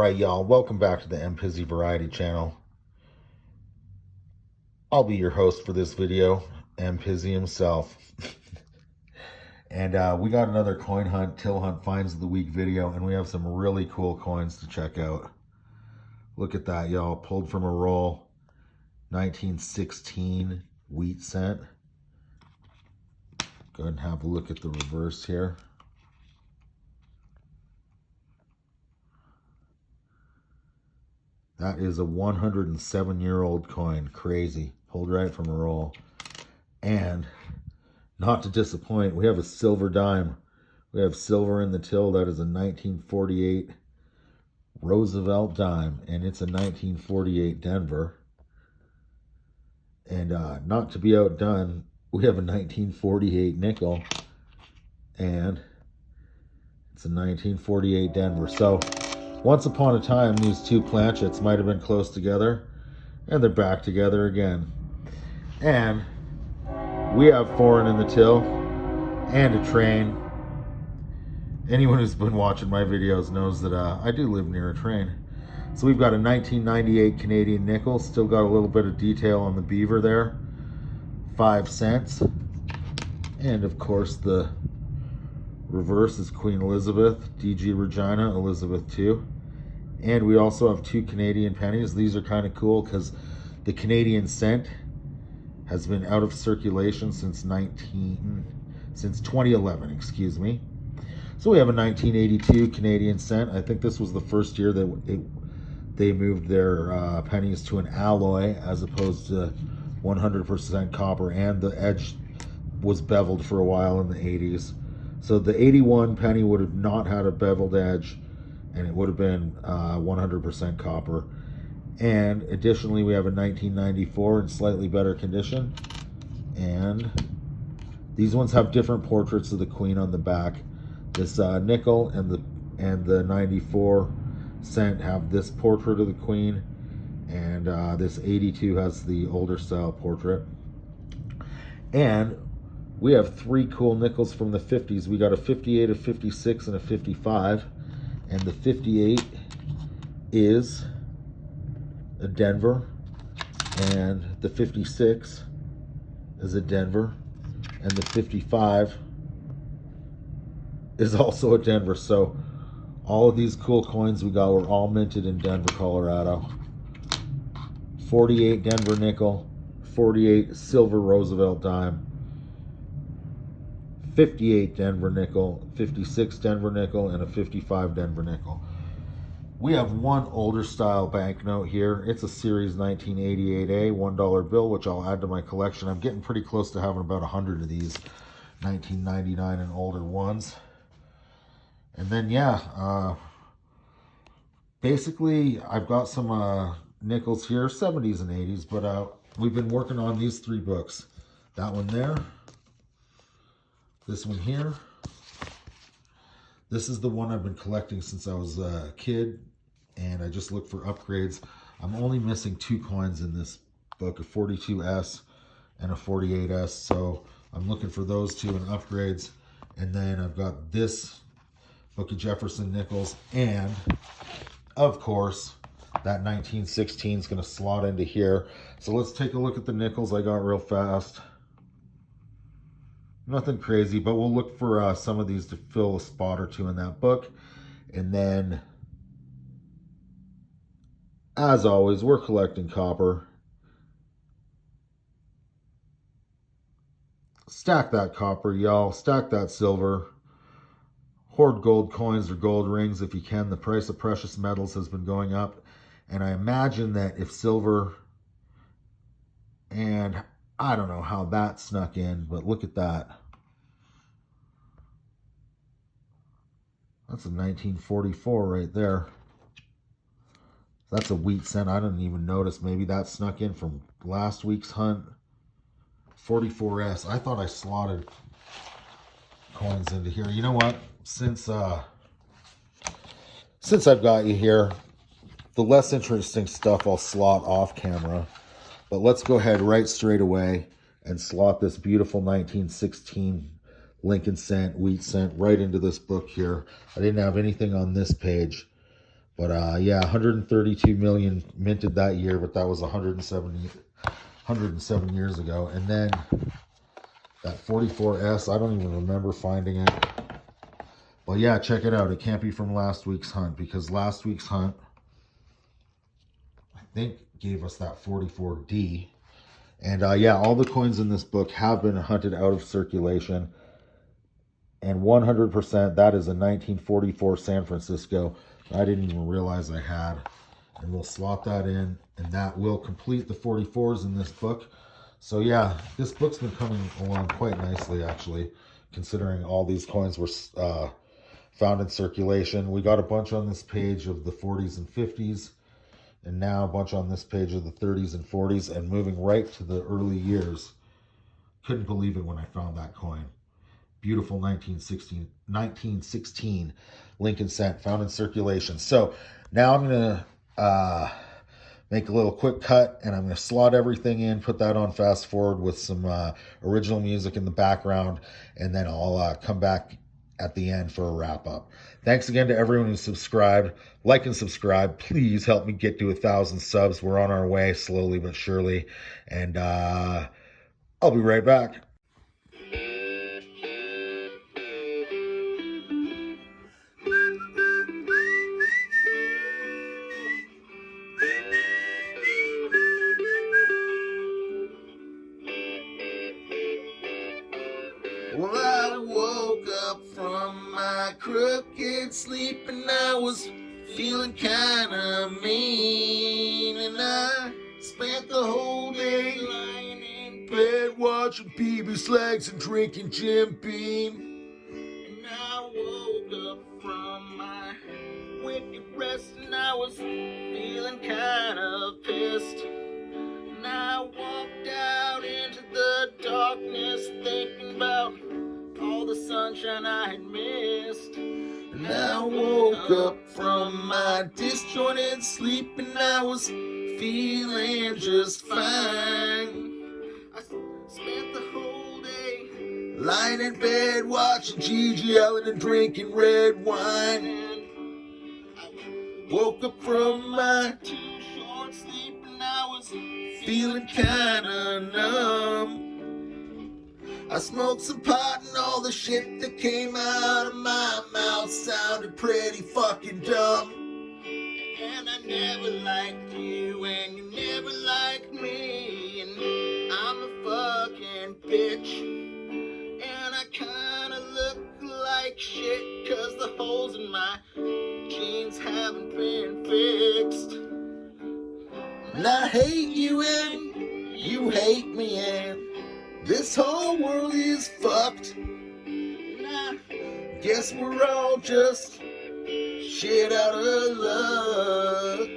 right, y'all, welcome back to the MPizzy Variety Channel. I'll be your host for this video, MPizzy himself. And we got another coin hunt, till hunt finds of the week video, and we have some really cool coins to check out. Look at that, y'all, pulled from a roll, 1916 wheat cent. Go ahead and have a look at the reverse here. That is a 107-year-old coin. Crazy. Pulled right from a roll. And not to disappoint, we have a silver dime. We have silver in the till. That is a 1948 Roosevelt dime. And it's a 1948 Denver. And not to be outdone, we have a 1948 nickel. And it's a 1948 Denver. So once upon a time, these two planchets might have been close together, and they're back together again. And we have foreign in the till and a train. Anyone who's been watching my videos knows that I do live near a train. So we've got a 1998 Canadian nickel, still got a little bit of detail on the beaver there, 5 cents. And of course the reverse is Queen Elizabeth, DG Regina, Elizabeth II. And we also have 2 Canadian pennies. These are kind of cool because the Canadian cent has been out of circulation since 2011, excuse me. So we have a 1982 Canadian cent. I think this was the first year that they moved their pennies to an alloy as opposed to 100% copper, and the edge was beveled for a while in the 80s. So the 81 penny would have not had a beveled edge, and it would have been 100% copper. And additionally, we have a 1994 in slightly better condition. And these ones have different portraits of the Queen on the back. This nickel and the 94 cent have this portrait of the Queen, and this 82 has the older style portrait. And we have 3 cool nickels from the 50s. We got a 58, a 56, and a 55. And the 58 is a Denver, and the 56 is a Denver, and the 55 is also a Denver. So all of these cool coins we got were all minted in Denver, Colorado. 48 Denver nickel, 48 silver Roosevelt dime, 58 Denver nickel, 56 Denver nickel, and a 55 Denver nickel. We have one older style banknote here. It's a series 1988A $1 bill, which I'll add to my collection. I'm getting pretty close to having about 100 of these 1999 and older ones. And then, yeah, basically I've got some nickels here, 70s and 80s, but we've been working on these 3 books. That one there. This one here. This is the one I've been collecting since I was a kid, and I just look for upgrades. I'm only missing 2 coins in this book, a 42S and a 48S, so I'm looking for those 2 and upgrades. And then I've got this book of Jefferson nickels, and of course that 1916 is going to slot into here. So let's take a look at the nickels I got real fast. Nothing crazy, but we'll look for some of these to fill a spot or 2 in that book. And then, as always, we're collecting copper. Stack that copper, y'all. Stack that silver. Hoard gold coins or gold rings if you can. The price of precious metals has been going up. And I imagine that if silver, and I don't know how that snuck in, but look at that. That's a 1944 right there. That's a wheat cent. I didn't even notice. Maybe that snuck in from last week's hunt. 44S. I thought I slotted coins into here. You know what? Since I've got you here, the less interesting stuff I'll slot off camera. But let's go ahead right straight away and slot this beautiful 1916 Lincoln cent, wheat cent right into this book here. I didn't have anything on this page, But yeah, 132 million minted that year, but that was 107 years ago. And then that 44S, I don't even remember finding it. Well, yeah, check it out. It can't be from last week's hunt, because last week's hunt, I think, gave us that 44D. And yeah, all the coins in this book have been hunted out of circulation. And 100%, that is a 1944 San Francisco. I didn't even realize I had. And we'll slot that in, and that will complete the 44s in this book. So yeah, this book's been coming along quite nicely, actually, considering all these coins were found in circulation. We got a bunch on this page of the 40s and 50s, and now a bunch on this page of the 30s and 40s, and moving right to the early years. Couldn't believe it when I found that coin. Beautiful 1916 Lincoln cent found in circulation. So now I'm going to make a little quick cut, and I'm going to slot everything in, put that on fast forward with some original music in the background, and then I'll come back at the end for a wrap up. Thanks again to everyone who subscribed. Like and subscribe. Please help me get to 1,000 subs. We're on our way, slowly but surely. And I'll be right back. Well, I woke up from my crooked sleep and I was feeling kinda mean, and I spent the whole day lying in bed watching PB Slags and drinking Jim Beam. And I woke up from my wicked rest and I was feeling kinda pissed. And I walked out into the darkness thinking about all the sunshine I had missed. And I woke up from my disjointed sleep and I was feeling just fine. I spent the whole day lying in bed watching Gigi Allen and drinking red wine. And I woke up from my too short sleep and I was feeling kinda numb. I smoked some pot and all the shit that came out of my mouth sounded pretty fucking dumb. And I never liked you and you never liked me, and I'm a fucking bitch. And I kinda look like shit cause the holes in my jeans haven't been fixed. And I hate you and you hate me and this whole world is fucked. And I guess we're all just shit out of luck.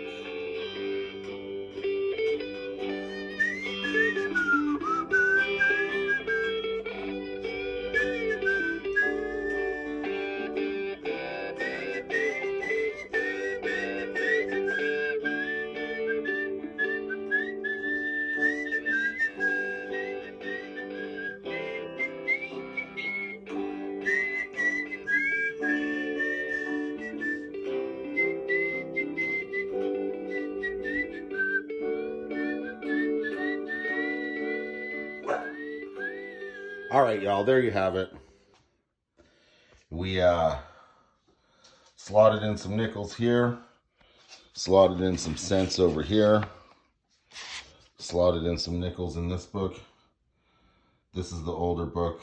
All right, y'all, there you have it. We slotted in some nickels here, slotted in some cents over here, slotted in some nickels in this book. This is the older book.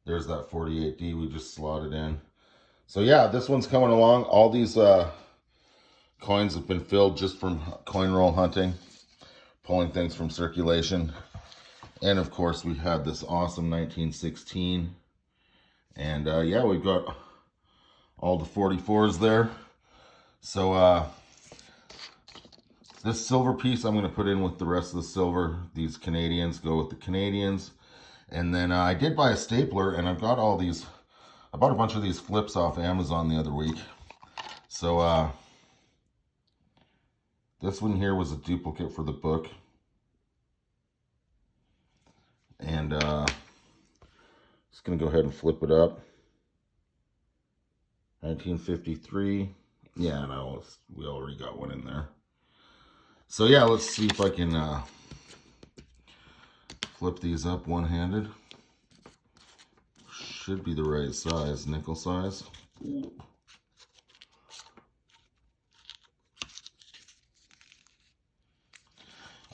There's that 48D we just slotted in. So yeah, this one's coming along. All these coins have been filled just from coin roll hunting, pulling things from circulation. And of course, we had this awesome 1916. And yeah, we've got all the 44s there. So this silver piece I'm going to put in with the rest of the silver. These Canadians go with the Canadians. And then I did buy a stapler, and I've got all these. I bought a bunch of these flips off Amazon the other week. So this one here was a duplicate for the book. And just going to go ahead and flip it up. 1953. Yeah, no, we already got one in there. So yeah, let's see if I can flip these up one-handed. Should be the right size, nickel size. Ooh.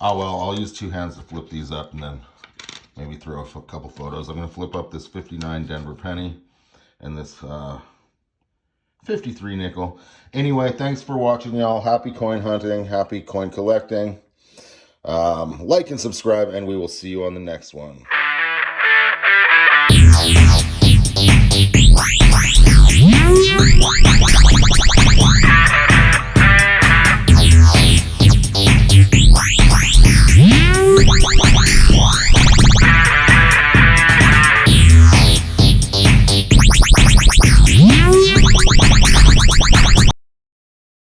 Oh well, I'll use two hands to flip these up and then maybe throw a couple photos. I'm going to flip up this 59 Denver penny and this 53 nickel. Anyway, thanks for watching, y'all. Happy coin hunting, happy coin collecting. Like and subscribe, and we will see you on the next one.